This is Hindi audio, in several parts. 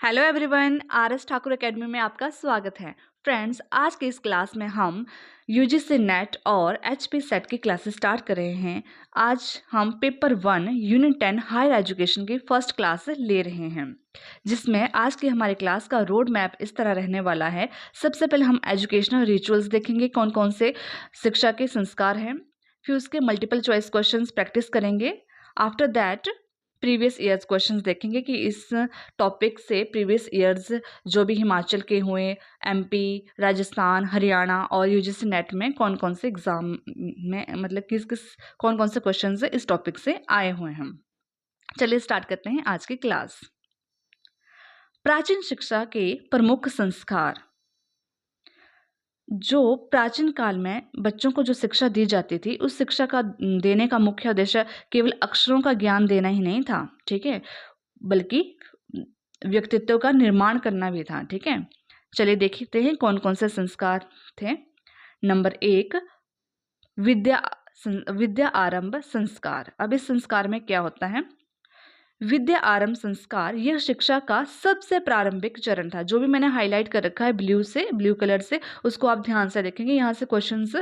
Hello everyone, R S Thakur academy में आपका स्वागत है। फ्रेंड्स, आज के इस क्लास में हम यूजीसी नेट और एचपी सेट की क्लासेस स्टार्ट कर रहे हैं। आज हम पेपर 1 यूनिट 10 हायर एजुकेशन की फर्स्ट क्लास ले रहे हैं, जिसमें आज की हमारी क्लास का रोड मैप इस तरह रहने वाला है। सबसे पहले हम एजुकेशनल रिचुअल्स देखेंगे, कौन कौन से शिक्षा के संस्कार हैं। फिर उसके मल्टीपल चॉइस क्वेश्चंस प्रैक्टिस करेंगे। After that previous years questions देखेंगे कि इस टॉपिक से प्रीवियस ईयर्स जो भी हिमाचल के हुए, एमपी, राजस्थान, हरियाणा और यूजीसी नेट में कौन कौन से एग्जाम में मतलब किस किस कौन कौन से क्वेश्चंस इस टॉपिक से आए हुए हैं। चलिए स्टार्ट करते हैं आज की क्लास। प्राचीन शिक्षा के प्रमुख संस्कार। जो प्राचीन काल में बच्चों को जो शिक्षा दी जाती थी, उस शिक्षा का देने का मुख्य उद्देश्य केवल अक्षरों का ज्ञान देना ही नहीं था, ठीक है, बल्कि व्यक्तित्व का निर्माण करना भी था। ठीक है, चलिए देखते हैं कौन कौन से संस्कार थे। नंबर 1, विद्या आरंभ संस्कार। अब इस संस्कार में क्या होता है? विद्या आरंभ संस्कार यह शिक्षा का सबसे प्रारंभिक चरण था। जो भी मैंने हाईलाइट कर रखा है ब्लू कलर से, उसको आप ध्यान से देखेंगे। यहाँ से क्वेश्चंस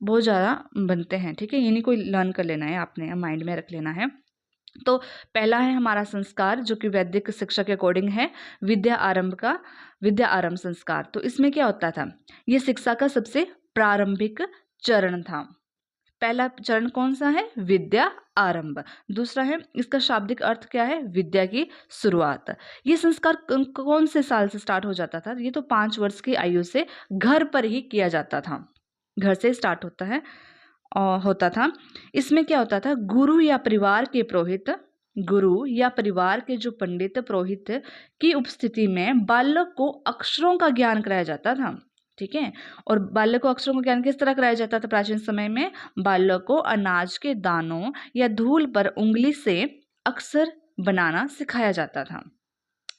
बहुत ज़्यादा बनते हैं, ठीक है, ये नहीं कोई लर्न कर लेना है, आपने माइंड में रख लेना है। तो पहला है हमारा संस्कार जो कि वैदिक शिक्षा के अकॉर्डिंग है, विद्या आरंभ संस्कार। तो इसमें क्या होता था? ये शिक्षा का सबसे प्रारंभिक चरण था। पहला चरण कौन सा है? विद्या आरंभ। दूसरा है, इसका शाब्दिक अर्थ क्या है? विद्या की शुरुआत। ये संस्कार कौन से साल से स्टार्ट हो जाता था? ये तो 5 वर्ष की आयु से घर पर ही किया जाता था, घर से स्टार्ट होता था। इसमें क्या होता था? गुरु या परिवार के जो पंडित पुरोहित की उपस्थिति में बालक को अक्षरों का ज्ञान कराया जाता था। ठीक है, और बालक को अक्षरों का ज्ञान किस तरह कराया जाता था? प्राचीन समय में बालक को अनाज के दानों या धूल पर उंगली से अक्षर बनाना सिखाया जाता था।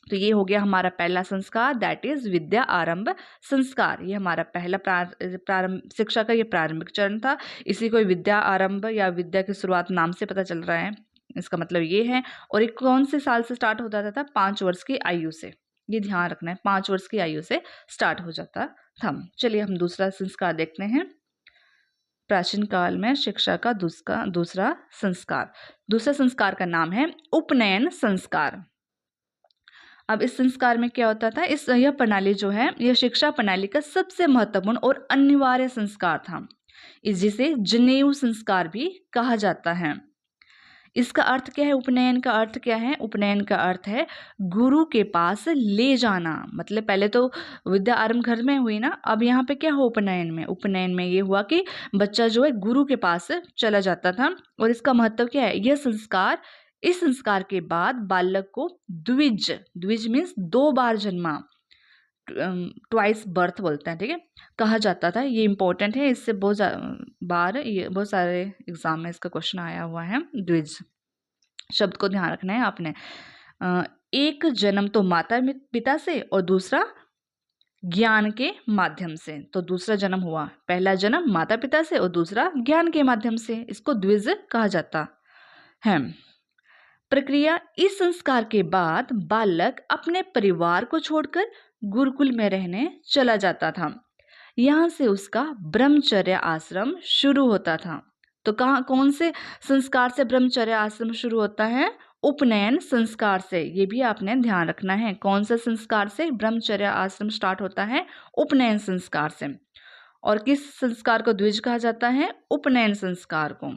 तो ये हो गया हमारा पहला संस्कार, दैट इज विद्या आरंभ संस्कार। ये हमारा पहला प्रारंभ शिक्षा का ये प्रारंभिक चरण था। इसी को विद्या आरंभ या विद्या की शुरुआत नाम से पता चल रहा है, इसका मतलब ये है। और ये कौन से साल से स्टार्ट हो जाता था? 5 वर्ष की आयु से। ये ध्यान रखना है, 5 वर्ष की आयु से स्टार्ट हो जाता था। चलिए हम दूसरा संस्कार देखते हैं। प्राचीन काल में शिक्षा का दूसरा संस्कार का नाम है उपनयन संस्कार। अब इस संस्कार में क्या होता था? यह प्रणाली जो है, यह शिक्षा प्रणाली का सबसे महत्वपूर्ण और अनिवार्य संस्कार था। जिसे जनेऊ संस्कार भी कहा जाता है। इसका अर्थ क्या है? उपनयन का अर्थ क्या है? उपनयन का अर्थ है गुरु के पास ले जाना। मतलब पहले तो विद्या आरंभ घर में हुई ना, अब यहाँ पे क्या हो? उपनयन में ये हुआ कि बच्चा जो है गुरु के पास चला जाता था। और इसका महत्व क्या है? इस संस्कार के बाद बालक को द्विज मीन्स 2 बार जन्मा, ट्वाइस बर्थ बोलते हैं, ठीक है, कहा जाता था। ये इंपॉर्टेंट है, इससे बहुत बार ये बहुत सारे एग्जाम में इसका क्वेश्चन आया हुआ है। द्विज शब्द को ध्यान रखना है आपने। एक जन्म तो माता पिता से और दूसरा ज्ञान के माध्यम से। तो दूसरा जन्म हुआ, पहला जन्म माता पिता से और दूसरा ज्ञान के माध्यम से, इसको द्विज कहा जाता है। प्रक्रिया: इस संस्कार के बाद बालक अपने परिवार को छोड़कर गुरुकुल में रहने चला जाता था। यहाँ से उसका ब्रह्मचर्य आश्रम शुरू होता था। तो कौन से संस्कार से ब्रह्मचर्य आश्रम शुरू होता है? उपनयन संस्कार से। ये भी आपने ध्यान रखना है, कौन से संस्कार से ब्रह्मचर्य आश्रम स्टार्ट होता है? उपनयन संस्कार से। और किस संस्कार को द्विज कहा जाता है? उपनयन संस्कार को।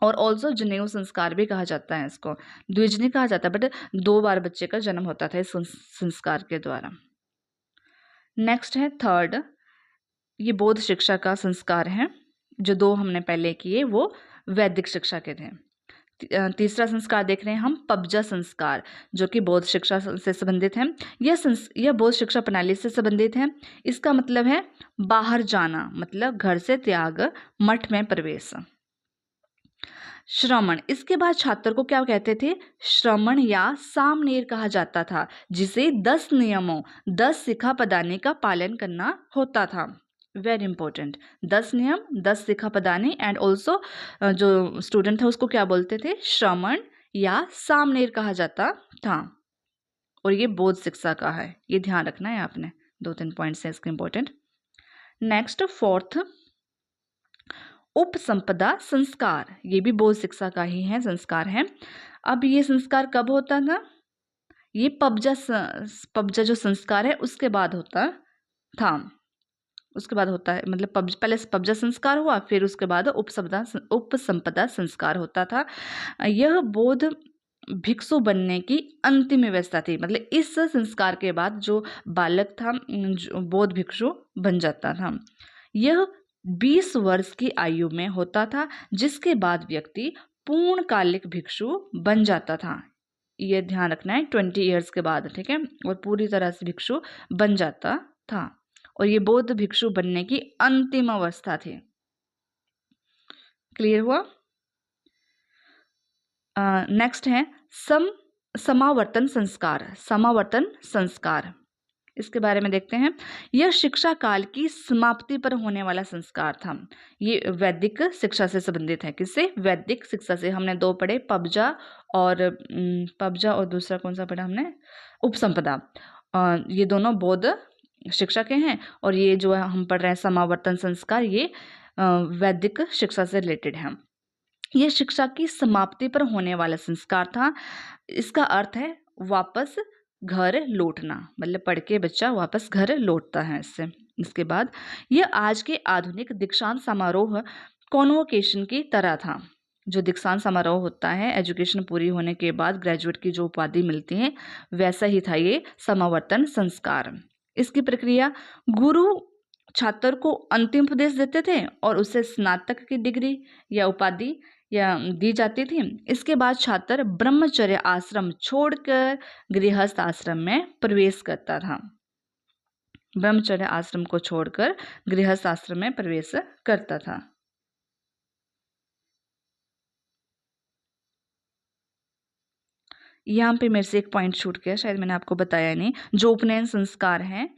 और ऑल्सो जनेऊ संस्कार भी कहा जाता है इसको, द्विज नहीं कहा जाता, बट 2 बार बच्चे का जन्म होता था इस संस्कार के द्वारा। नेक्स्ट है थर्ड, ये बौद्ध शिक्षा का संस्कार है। जो 2 हमने पहले किए वो वैदिक शिक्षा के थे। तीसरा संस्कार देख रहे हैं हम, पबजा संस्कार, जो कि बौद्ध शिक्षा से संबंधित है। यह बौद्ध शिक्षा प्रणाली से संबंधित है। इसका मतलब है बाहर जाना, मतलब घर से त्याग, मठ में प्रवेश। श्रमण, इसके बाद छात्र को क्या कहते थे? श्रमण या सामनेर कहा जाता था, जिसे 10 नियमों 10 सिक्खापदानी का पालन करना होता था। वेरी इंपॉर्टेंट, 10 नियम 10 सिक्खापदानी। एंड ऑल्सो जो स्टूडेंट था उसको क्या बोलते थे? श्रमण या सामनेर कहा जाता था। और ये बौद्ध शिक्षा का है। ये ध्यान रखना है आपने, 2-3 पॉइंट्स हैं इसके इंपॉर्टेंट। नेक्स्ट फोर्थ, उपसंपदा संस्कार, ये भी बौद्ध शिक्षा का ही है, संस्कार है। अब ये संस्कार कब होता था? ये पब्जा जो संस्कार है उसके बाद होता था, उसके बाद होता है, मतलब पहले पब्जा संस्कार हुआ, फिर उसके बाद उपसंपदा संस्कार होता था। यह बौद्ध भिक्षु बनने की अंतिम व्यवस्था थी, मतलब इस संस्कार के बाद जो बालक था जो बौद्ध भिक्षु बन जाता था। यह 20 वर्ष की आयु में होता था, जिसके बाद व्यक्ति पूर्णकालिक भिक्षु बन जाता था। ये ध्यान रखना है, 20 ईयर्स के बाद, ठीक है, और पूरी तरह से भिक्षु बन जाता था। और ये बौद्ध भिक्षु बनने की अंतिम अवस्था थी। क्लियर हुआ? नेक्स्ट है समावर्तन संस्कार। समावर्तन संस्कार, इसके बारे में देखते हैं। यह शिक्षा काल की समाप्ति पर होने वाला संस्कार था। ये वैदिक शिक्षा से संबंधित है। किससे? वैदिक शिक्षा से। हमने 2 पढ़े, पब्जा और दूसरा कौन सा पढ़ा हमने? उपसंपदा। ये दोनों बौद्ध शिक्षा के हैं, और ये जो हम पढ़ रहे हैं समावर्तन संस्कार, ये वैदिक शिक्षा से रिलेटेड है। यह शिक्षा की समाप्ति पर होने वाला संस्कार था। इसका अर्थ है वापस घर लौटना, मतलब पढ़ के बच्चा वापस घर लौटता है इससे। इसके बाद यह आज के आधुनिक दीक्षांत समारोह कॉन्वोकेशन की तरह था। जो दीक्षांत समारोह होता है एजुकेशन पूरी होने के बाद ग्रेजुएट की जो उपाधि मिलती है, वैसा ही था ये समावर्तन संस्कार। इसकी प्रक्रिया, गुरु छात्र को अंतिम उपदेश देते थे और उसे स्नातक की डिग्री या उपाधि या दी जाती थी। इसके बाद छात्र ब्रह्मचर्य आश्रम छोड़कर गृहस्थ आश्रम में प्रवेश करता था। ब्रह्मचर्य आश्रम को छोड़कर गृहस्थ आश्रम में प्रवेश करता था। यहाँ पे मेरे से एक पॉइंट छूट गया, शायद मैंने आपको बताया नहीं। जो उपनयन संस्कार है,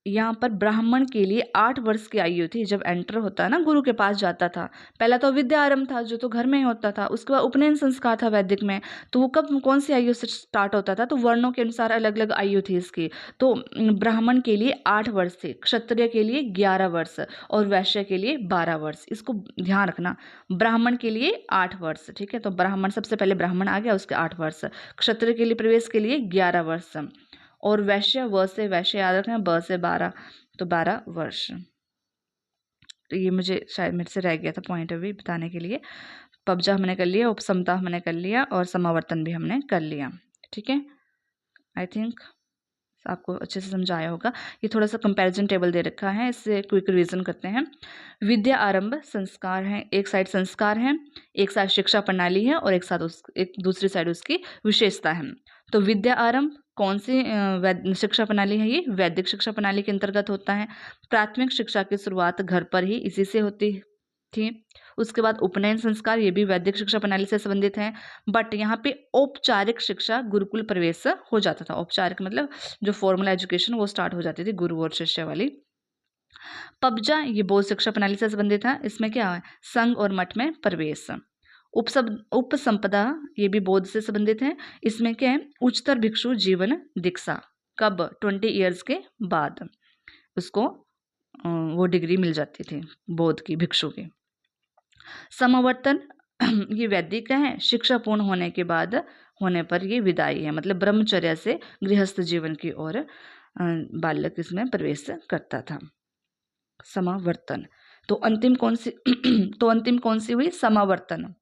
यहाँ पर ब्राह्मण के लिए 8 वर्ष की आयु थी जब एंटर होता है ना, गुरु के पास जाता था। पहला तो विद्या आरंभ था जो तो घर में ही होता था, उसके बाद उपनयन संस्कार था वैदिक में। तो वो कब कौन सी आयु से स्टार्ट होता था? तो वर्णों के अनुसार अलग अलग आयु थी इसकी। तो ब्राह्मण के लिए 8 वर्ष थे, क्षत्रिय के लिए 11 वर्ष और वैश्य के लिए 12 वर्ष। इसको ध्यान रखना, ब्राह्मण के लिए 8 वर्ष, ठीक है। तो ब्राह्मण, सबसे पहले ब्राह्मण आ गया, उसके 8 वर्ष। क्षत्रिय के लिए प्रवेश के लिए 11 वर्ष, और वैश्य, व से वैश्य याद रखना, ब से 12, तो 12 वर्ष। तो ये मुझे शायद मेरे से रह गया था पॉइंट अभी बताने के लिए। पब्जा हमने कर लिया, उपसमता हमने कर लिया, और समावर्तन भी हमने कर लिया, ठीक है। आई थिंक आपको अच्छे से समझाया होगा। ये थोड़ा सा कंपैरिजन टेबल दे रखा है, इससे क्विक रिवीजन करते हैं। विद्या आरंभ संस्कार है, एक साइड संस्कार है, एक साइड शिक्षा प्रणाली है, और एक दूसरी साइड उसकी विशेषता है। तो विद्या आरंभ कौन सी शिक्षा प्रणाली है? ये वैदिक शिक्षा प्रणाली के अंतर्गत होता है। प्राथमिक शिक्षा की शुरुआत घर पर ही इसी से होती थी। उसके बाद उपनयन संस्कार, ये भी वैदिक शिक्षा प्रणाली से संबंधित है, बट यहाँ पे औपचारिक शिक्षा गुरुकुल प्रवेश हो जाता था। औपचारिक मतलब जो फॉर्मल एजुकेशन वो स्टार्ट हो जाती थी, गुरु और शिष्य वाली। पब्जा, ये बौद्ध शिक्षा प्रणाली से संबंधित है। इसमें क्या है? संघ और मठ में प्रवेश। उपसंपदा, ये भी बौद्ध से संबंधित है। इसमें क्या है? उच्चतर भिक्षु जीवन दीक्षा। कब? 20 ईयर्स के बाद उसको वो डिग्री मिल जाती थी बौद्ध की, भिक्षु की। समावर्तन, ये वैदिक है। शिक्षा पूर्ण होने के बाद होने पर ये विदाई है, मतलब ब्रह्मचर्य से गृहस्थ जीवन की ओर बालक इसमें प्रवेश करता था। समावर्तन, तो अंतिम कौन सी हुई? समावर्तन,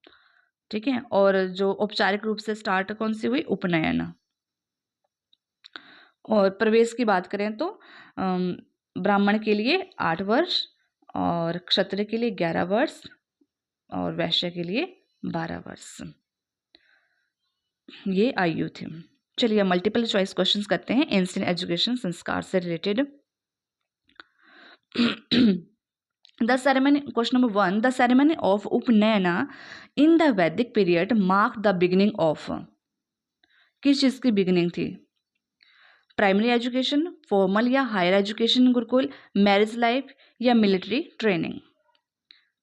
ठीक है। और जो औपचारिक रूप से स्टार्ट कौन सी हुई? उपनयन। और प्रवेश की बात करें तो ब्राह्मण के लिए 8 वर्ष, और क्षत्रिय के लिए 11 वर्ष, और वैश्य के लिए 12 वर्ष, ये आयु थी। चलिए मल्टीपल चॉइस क्वेश्चंस करते हैं एंशिएंट एजुकेशन संस्कार से related. The ceremony, question number 1, the ceremony of Upnayana in the Vedic period marked the beginning of, किस चीज़ की बिगिनिंग थी? प्राइमरी एजुकेशन, फॉर्मल या higher education gurukul, marriage life, या मिलिट्री ट्रेनिंग?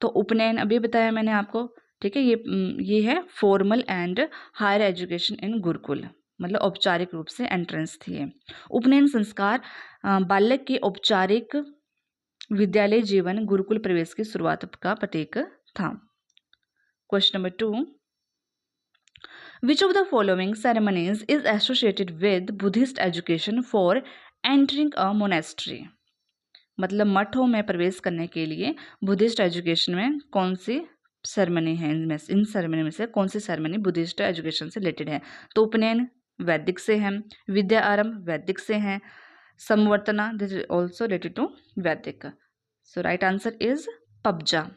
तो उपनयन अभी बताया मैंने आपको, ठीक है। ये है formal and higher education in gurukul, मतलब औपचारिक रूप से एंट्रेंस थी ये। उपनयन संस्कार बालक के औपचारिक विद्यालय जीवन गुरुकुल प्रवेश की शुरुआत का प्रतीक था। Question number 2, which of the following ceremonies is associated with Buddhist education for entering a monastery? मतलब मठों में प्रवेश करने के लिए बुद्धिस्ट एजुकेशन में कौन सी सेरेमनी है, इन सेरेमनी में से कौन सी सेरेमनी बुद्धिस्ट एजुकेशन से रिलेटेड है? तो उपनयन वैदिक से है, विद्या आरंभ वैदिक से है, संवर्तना this is also related to वैदिक। सो राइट आंसर इज पबजा।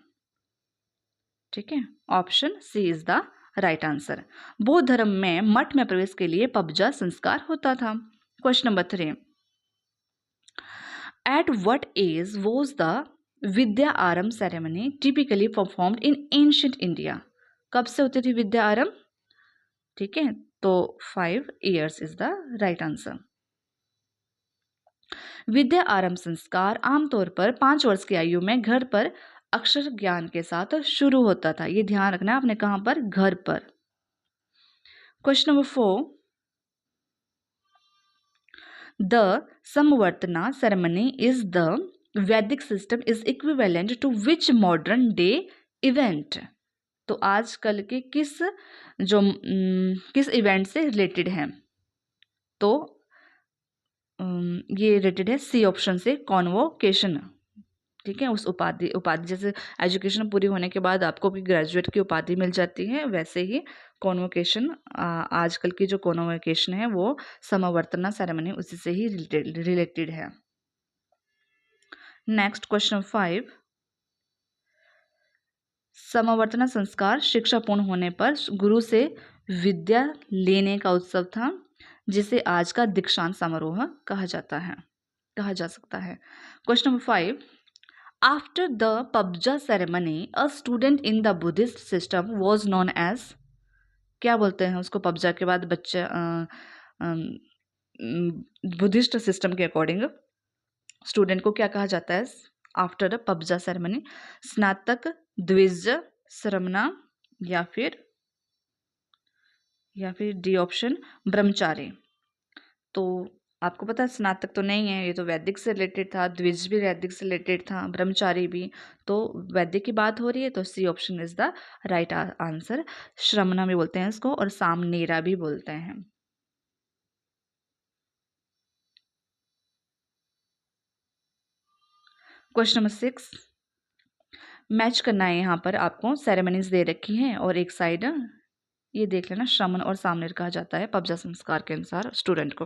ठीक है, option C is the right answer. बौद्ध धर्म में मठ में प्रवेश के लिए पबजा संस्कार होता था। Question number 3, at what age was the विद्या आरंभ ceremony typically performed in ancient India? कब से होती थी विद्या आरंभ? ठीक है, तो 5 years is the right answer. विद्या आरंभ संस्कार आमतौर पर 5 वर्ष की आयु में घर पर अक्षर ज्ञान के साथ शुरू होता था। ये ध्यान रखना आपने, कहां पर? घर पर। क्वेश्चन नंबर 4, द समवर्तना सेरेमनी इज द वैदिक system is equivalent to which modern day event? तो आजकल के किस इवेंट से रिलेटेड है? तो ये रिलेटेड है सी ऑप्शन से, कॉन्वोकेशन। ठीक है, उस उपाधि जैसे एजुकेशन पूरी होने के बाद आपको कोई ग्रेजुएट की उपाधि मिल जाती है, वैसे ही कॉन्वोकेशन, आजकल की जो कॉन्वोकेशन है वो समावर्तना सेरेमनी उसी से ही रिलेटेड है। नेक्स्ट क्वेश्चन 5, समावर्तना संस्कार शिक्षा पूर्ण होने पर गुरु से विद्या लेने का उत्सव था, जिसे आज का दीक्षांत समारोह कहा जा सकता है। क्वेश्चन नंबर 5, आफ्टर द पबजा ceremony a student in the Buddhist system was known as? क्या बोलते हैं उसको? पबजा के बाद बच्चे बुद्धिस्ट सिस्टम के अकॉर्डिंग स्टूडेंट को क्या कहा जाता है आफ्टर द पबजा सेरेमनी? स्नातक, द्विज, श्रमणा, या फिर डी ऑप्शन ब्रह्मचारी। तो आपको पता है स्नातक तो नहीं है, ये तो वैदिक से रिलेटेड था, द्विज भी वैदिक से रिलेटेड था, ब्रह्मचारी भी, तो वैदिक की बात हो रही है, तो C option is the right answer. श्रमणा भी बोलते हैं इसको और सामनेरा भी बोलते हैं। क्वेश्चन नंबर 6, मैच करना है। यहाँ पर आपको सेरेमनीज दे रखी हैं और एक साइड ये देख लेना, श्रमण और सामनेर कहा जाता है पबजा संस्कार के अनुसार स्टूडेंट को।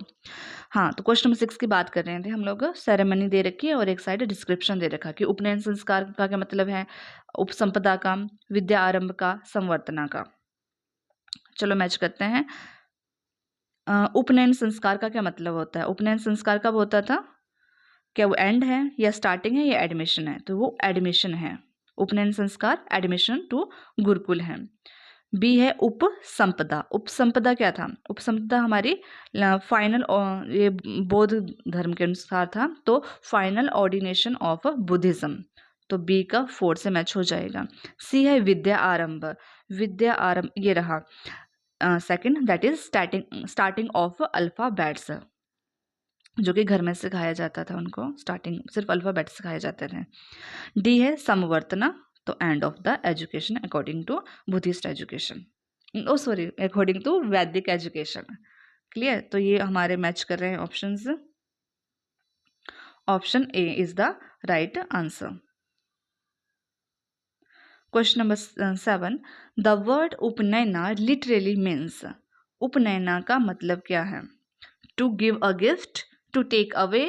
हाँ, तो क्वेश्चन नंबर 6 की बात कर रहे थे हम लोग। सेरेमनी दे रखी है और एक साइड डिस्क्रिप्शन दे रखा कि उपनयन संस्कार का क्या मतलब है, उपसंपदा का, विद्या आरंभ का, संवर्तना का। चलो मैच करते हैं। उपनयन संस्कार का क्या मतलब होता है? उपनयन संस्कार कब होता था? क्या वो एंड है या स्टार्टिंग है या एडमिशन है? तो वो एडमिशन है। उपनयन संस्कार एडमिशन टू गुरुकुल है। बी है उपसंपदा। उपसंपदा क्या था? उपसंपदा हमारी फाइनल, ये बौद्ध धर्म के अनुसार था, तो फाइनल ऑर्डिनेशन ऑफ बुद्धिज्म, तो बी का 4 से मैच हो जाएगा। सी है विद्या आरंभ। विद्या आरंभ ये रहा second, that is starting of alphabets, जो कि घर में सिखाया जाता था उनको, स्टार्टिंग सिर्फ अल्फाबेट सिखाए जाते थे। डी है समवर्तना, तो end of the education according to Buddhist education, according to वैदिक एजुकेशन। क्लियर? तो ये हमारे मैच कर रहे हैं options. Option A is the right answer. Question number 7, the word उपनयना लिटरली मीन्स? उपनयना का मतलब क्या है? To give a gift, to take away,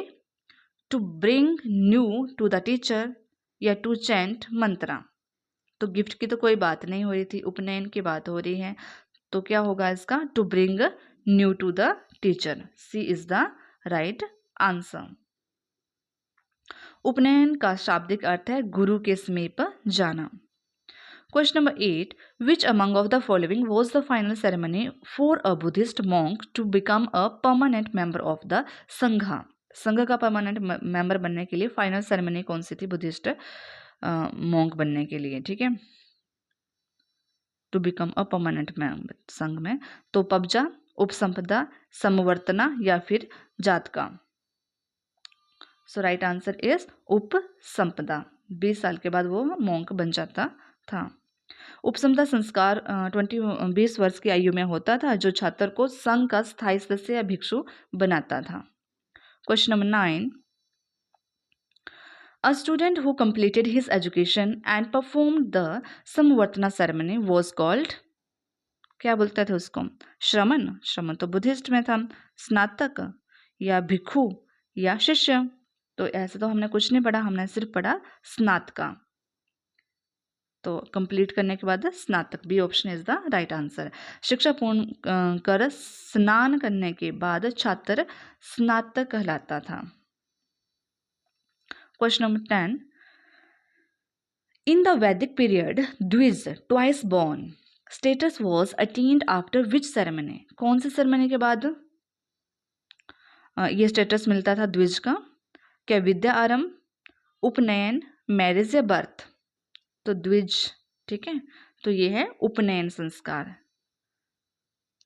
to bring new to the teacher, या टू चैंट मंत्रा। तो गिफ्ट की तो कोई बात नहीं हो रही थी, उपनयन की बात हो रही है, तो क्या होगा इसका? To bring new to the teacher. C is the right answer. उपनयन का शाब्दिक अर्थ है गुरु के समीप जाना। Question number 8, which among of the following was the final ceremony for a Buddhist monk to become a permanent member of the Sangha? संघ का परमानेंट मेंबर बनने के लिए फाइनल सेरेमनी कौन सी थी बुद्धिस्ट मॉन्क बनने के लिए? ठीक है, to become a permanent member संघ में, तो पबजा, उपसंपदा, समवर्तना या फिर जातका? सो राइट आंसर इज उपसंपदा। 20 साल के बाद वो मॉन्क बन जाता था। उपसंपदा संस्कार 20 वर्ष की आयु में होता था, जो छात्र को संघ का स्थायी सदस्य या भिक्षु बनाता था। Question number 9, A student who completed his education and performed the samvartana ceremony was called, क्या बोलते थे उसको? श्रमण। श्रमण तो बुद्धिस्ट में था। स्नातक या भिक्षु या शिष्य? तो ऐसे तो हमने कुछ नहीं पढ़ा, हमने सिर्फ पढ़ा स्नातका। तो कंप्लीट करने के बाद स्नातक, B option is the right answer. शिक्षा पूर्ण कर स्नान करने के बाद छात्र स्नातक कहलाता था। क्वेश्चन नंबर 10, इन द वैदिक पीरियड द्विज twice born status was attend after which ceremony? कौन सी सेरेमनी के बाद ये स्टेटस मिलता था द्विज का? क्या विद्या आरंभ, उपनयन, मैरिज या बर्थ? तो द्विज, ठीक है, तो ये है उपनयन संस्कार।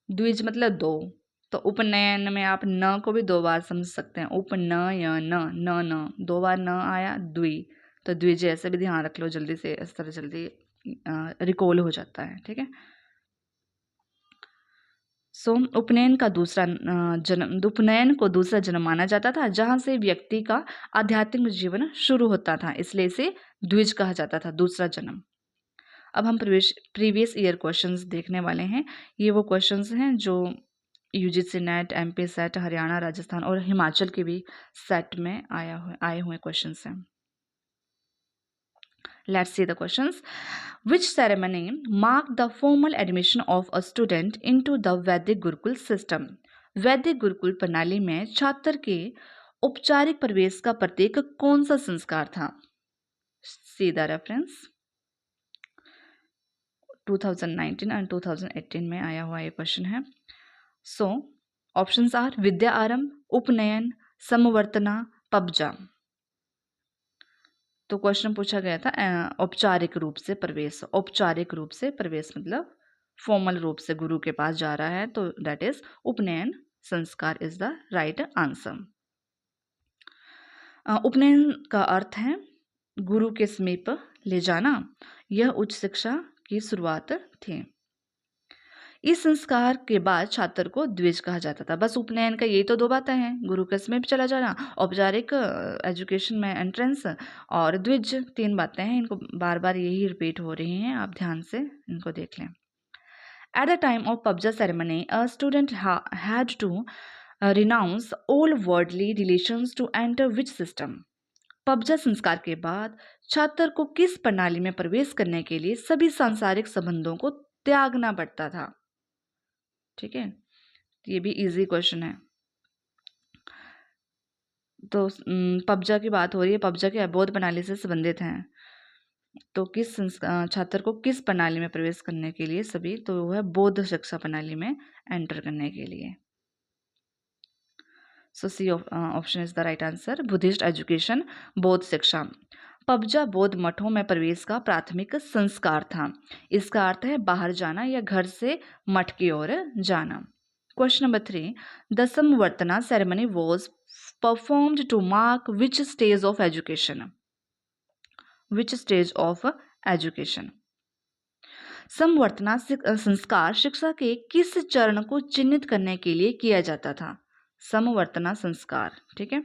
द्विज मतलब दो, तो उपनयन में आप न को भी दो बार समझ सकते हैं। उपनयन, न न दो बार न आया, द्वि, तो द्विज ऐसे भी ध्यान रख लो, जल्दी से इस तरह जल्दी रिकॉल हो जाता है, ठीक है। सो उपनयन को दूसरा जन्म माना जाता था, जहां से व्यक्ति का आध्यात्मिक जीवन शुरू होता था, इसलिए इसे द्विज कहा जाता था, दूसरा जन्म। अब हम प्रीवियस ईयर क्वेश्चंस देखने वाले हैं। ये वो क्वेश्चंस हैं जो UGC net, MP set, Haryana, Rajasthan और हिमाचल के भी सेट में आए हुए क्वेश्चंस हैं। Let's see the questions. Which ceremony marked the formal admission of a student into the Vedic Gurukul system? वैदिक गुरुकुल प्रणाली में छात्र के औपचारिक प्रवेश का प्रतीक कौन सा संस्कार था? सीधा रेफरेंस 2019 एंड 2018 में आया हुआ ये क्वेश्चन है। सो ऑप्शंस आर विद्या आरंभ, उपनयन, समवर्तना, पबजा। तो क्वेश्चन पूछा गया था औपचारिक रूप से प्रवेश। औपचारिक रूप से प्रवेश मतलब फॉर्मल रूप से गुरु के पास जा रहा है, तो दैट इज उपनयन संस्कार इज द राइट आंसर। उपनयन का अर्थ है गुरु के समीप ले जाना। यह उच्च शिक्षा की शुरुआत थी। इस संस्कार के बाद छात्र को द्विज कहा जाता था। बस उपनयन का यही तो दो बातें हैं, गुरु के समीप चला जाना, औपचारिक एजुकेशन में एंट्रेंस, और द्विज, तीन बातें हैं। इनको बार बार यही रिपीट हो रही हैं, आप ध्यान से इनको देख लें। एट द टाइम ऑफ पबजा ceremony a student had to renounce all worldly relations to enter which system? पबजा संस्कार के बाद छात्र को किस प्रणाली में प्रवेश करने के लिए सभी सांसारिक संबंधों को त्यागना पड़ता था? ठीक है, ये भी इजी क्वेश्चन है। तो पबजा की बात हो रही है, पबजा के अबोध प्रणाली से संबंधित हैं। तो किस छात्र को किस प्रणाली में प्रवेश करने के लिए सभी, तो वह बौद्ध शिक्षा प्रणाली में एंटर करने के लिए। So C option is the right answer, Buddhist education, बौद्ध शिक्षा। पबजा बौद्ध मठों में प्रवेश का प्राथमिक संस्कार था। इसका अर्थ है बाहर जाना या घर से मठ की ओर जाना। क्वेश्चन नंबर 3, द समवर्तना ceremony was performed to mark which stage of education? Which stage of education? समवर्तना संस्कार शिक्षा के किस चरण को चिन्हित करने के लिए किया जाता था? समवर्तना संस्कार, ठीक है,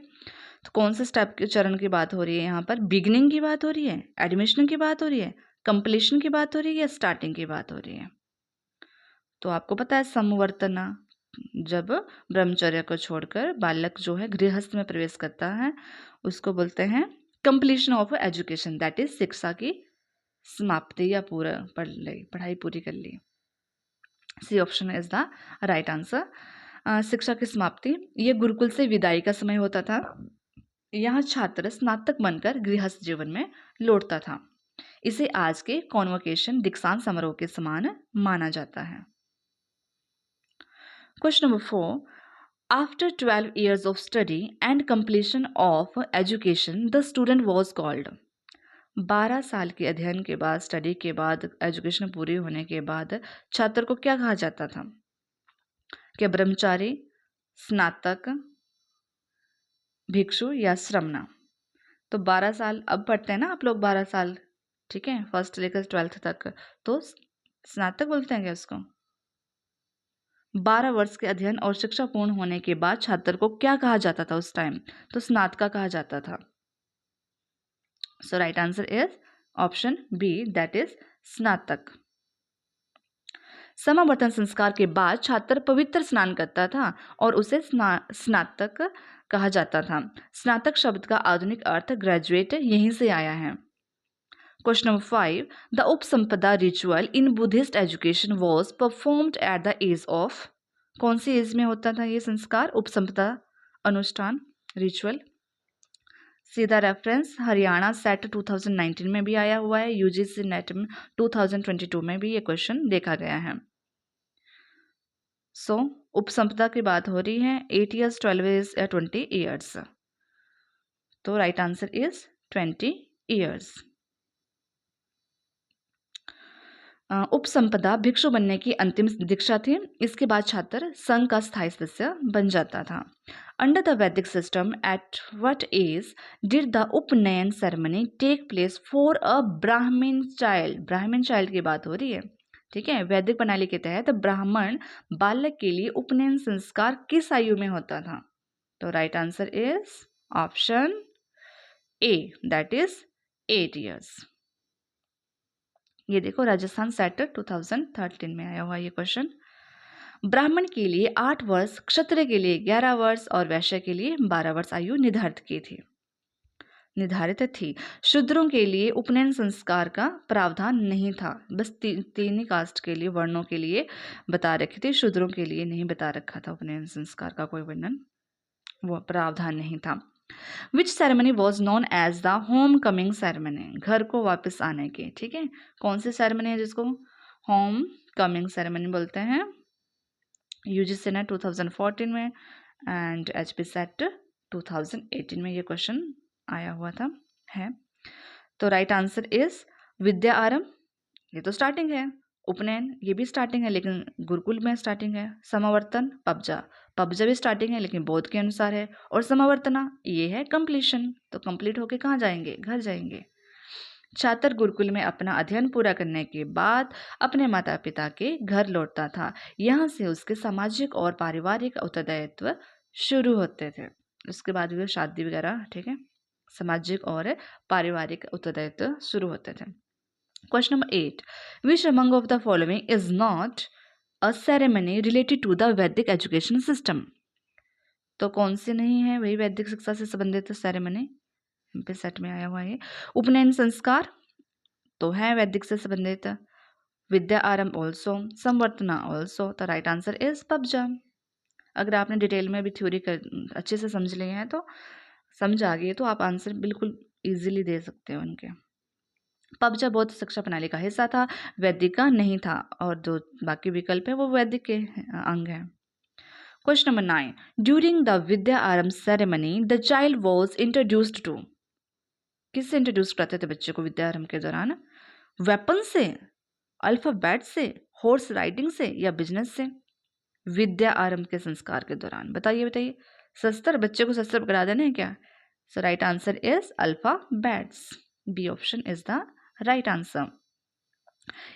तो कौन से स्टेप के चरण की बात हो रही है यहाँ पर? बिगिनिंग की बात हो रही है, एडमिशन की बात हो रही है, कंप्लीशन की बात हो रही है, या स्टार्टिंग की बात हो रही है? तो आपको पता है समवर्तना जब ब्रह्मचर्य को छोड़कर बालक जो है गृहस्थ में प्रवेश करता है, उसको बोलते हैं completion of education, that is शिक्षा की समाप्ति या पूरा पढ़ाई पूरी कर ली। C option is the right answer. शिक्षा की समाप्ति, यह गुरुकुल से विदाई का समय होता था। यहाँ छात्र स्नातक बनकर गृहस्थ जीवन में लौटता था। इसे आज के कॉन्वोकेशन दीक्षांत समारोह के समान माना जाता है। Question number 4, after 12 years of study and completion of education, the student was called? 12 साल के अध्ययन के बाद, स्टडी के बाद, एजुकेशन पूरी होने के बाद छात्र को क्या कहा जाता था? क्या ब्रह्मचारी, स्नातक, भिक्षु या श्रमणा? तो 12 साल अब पढ़ते हैं ना आप लोग, 12 साल, ठीक है, फर्स्ट लेकर 12th तक, तो स्नातक बोलते हैं क्या उसको? 12 वर्ष के अध्ययन और शिक्षा पूर्ण होने के बाद छात्र को क्या कहा जाता था उस टाइम? तो स्नातका कहा जाता था। So right answer is option B, that is स्नातक। समावर्तन संस्कार के बाद छात्र पवित्र स्नान करता था और उसे स्नातक कहा जाता था। स्नातक शब्द का आधुनिक अर्थ ग्रेजुएट यहीं से आया है। क्वेश्चन नंबर 5, द उपसंपदा ritual in Buddhist education was performed at the age of? कौन सी एज में होता था ये संस्कार, उपसंपदा अनुष्ठान, रिचुअल? सीधा रेफरेंस हरियाणा सेट 2019 में भी आया हुआ है, यूजीसी नेट में 2022 में भी ये क्वेश्चन देखा गया है। सो उपसंपदा की बात हो रही है, 8 years, 12 years या 20 years? तो राइट आंसर इज 20 years। उपसंपदा भिक्षु बनने की अंतिम दीक्षा थी। इसके बाद छात्र संघ का स्थायी सदस्य बन जाता था। अंडर द वैदिक system at what age did the उपनयन ceremony take place for a ब्राह्मण चाइल्ड? ब्राह्मण चाइल्ड की बात हो रही है, ठीक है। वैदिक प्रणाली के तहत ब्राह्मण बालक के लिए उपनयन संस्कार किस आयु में होता था? तो right answer is option A, that is 8 years। ये देखो राजस्थान सेट 2013 में आया हुआ ये क्वेश्चन। ब्राह्मण के लिए 8 वर्ष, क्षत्रिय के लिए 11 वर्ष और वैश्य के लिए 12 वर्ष आयु निर्धारित थी। शूद्रों के लिए उपनयन संस्कार का प्रावधान नहीं था। बस तीन ही कास्ट के लिए, वर्णों के लिए बता रखी थी, शूद्रों के लिए नहीं बता रखा था उपनयन संस्कार का कोई वर्णन, वो प्रावधान नहीं था। Which ceremony was known as the homecoming ceremony? घर को वापस आने की, ठीक है। कौन सी सेरेमनी है जिसको होम कमिंग सेरेमनी बोलते हैं? यूजीसी ने 2014 में एंड एचपी सेट 2018 में ये क्वेश्चन आया हुआ था है। तो राइट आंसर इज विद्या आरंभ, ये तो स्टार्टिंग है। उपनयन ये भी स्टार्टिंग है लेकिन गुरुकुल में स्टार्टिंग है। समावर्तन पब्जा भी स्टार्टिंग है लेकिन बौद्ध के अनुसार है। और समावर्तना ये है कंप्लीशन, तो कंप्लीट होके कहाँ जाएंगे? घर जाएंगे। छात्र गुरुकुल में अपना अध्ययन पूरा करने के बाद अपने माता पिता के घर लौटता था। यहाँ से उसके सामाजिक और पारिवारिक उत्तरदायित्व शुरू होते थे। उसके बाद भी शादी वगैरह, ठीक है, सामाजिक और पारिवारिक उत्तरदायित्व शुरू होते थे। Question number 8. Which among of the following is not a ceremony related to the Vedic education system? तो कौन सी नहीं है वही वैदिक शिक्षा से संबंधित सेरेमनी? पे सेट में आया हुआ है। उपनयन संस्कार तो है वैदिक से संबंधित। विद्या आरंभ ऑल्सो, संवर्तना ऑल्सो। तो राइट आंसर इज पब्जा। अगर आपने डिटेल में भी थ्योरी अच्छे से समझ लिए हैं तो समझ आ गई तो आप आंसर बिल्कुल इजीली दे सकते हो उनके। पब्जा बौद्ध शिक्षा प्रणाली का हिस्सा था, वैदिक का नहीं था, और जो बाकी विकल्प है वो वैदिक के अंग है। क्वेश्चन नंबर 9, ड्यूरिंग द विद्या आरंभ ceremony the child was introduced to? किससे इंट्रोड्यूस करते थे बच्चे को विद्या आरंभ के दौरान? वेपन से, अल्फाबेट से, हॉर्स राइडिंग से या बिजनेस से? विद्या आरंभ के संस्कार के दौरान बताइए। शस्त्र, बच्चे को शस्त्र पकड़ा देना है क्या? So right answer is alphabets. B option is the right answer.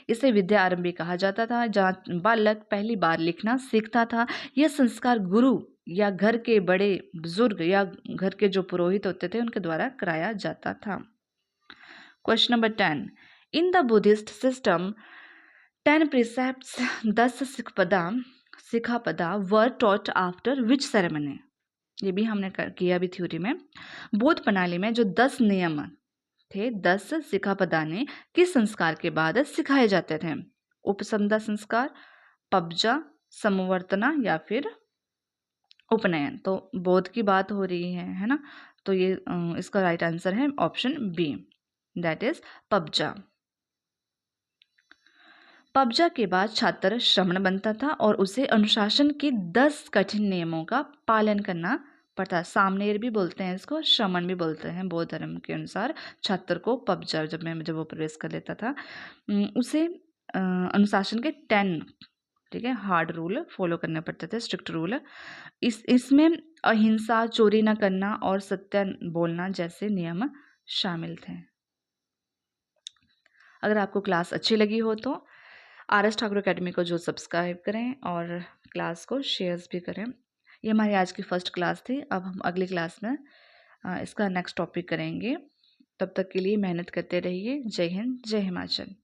इसे विद्या आरंभ भी कहा जाता था, जहाँ बालक पहली बार लिखना सीखता था। यह संस्कार गुरु या घर के बड़े बुजुर्ग या घर के जो पुरोहित होते थे उनके द्वारा कराया जाता था। Question number 10, in the Buddhist system 10 precepts 10 सिखापदा were taught after which ceremony? ये भी हमने किया भी थ्योरी में। बौद्ध प्रणाली में जो 10 नियम थे, 10 सिखापदाने किस संस्कार के बाद सिखाए जाते थे? उपसंपदा संस्कार, पब्जा, समवर्तना या फिर उपनयन? तो बौद्ध की बात हो रही है ना, तो ये इसका राइट आंसर है ऑप्शन बी, दैट इज पब्जा। पब्जा के बाद छात्र श्रमण बनता था और उसे अनुशासन के 10 कठिन नियमों का पालन करना पड़ता। सामनेर भी बोलते हैं इसको, श्रमण भी बोलते हैं। बौद्ध धर्म के अनुसार छात्र को पब्जा जब वो प्रवेश कर लेता था उसे अनुशासन के ठीक है, हार्ड रूल फॉलो करने पड़ते थे, स्ट्रिक्ट रूल। इसमें अहिंसा, चोरी न करना और सत्य बोलना जैसे नियम शामिल थे। अगर आपको क्लास अच्छी लगी हो तो आर एस ठाकुर अकेडमी को जो सब्सक्राइब करें और क्लास को शेयर्स भी करें। ये हमारी आज की फर्स्ट क्लास थी। अब हम अगली क्लास में इसका नेक्स्ट टॉपिक करेंगे। तब तक के लिए मेहनत करते रहिए। जय हिंद, जय हिमाचल।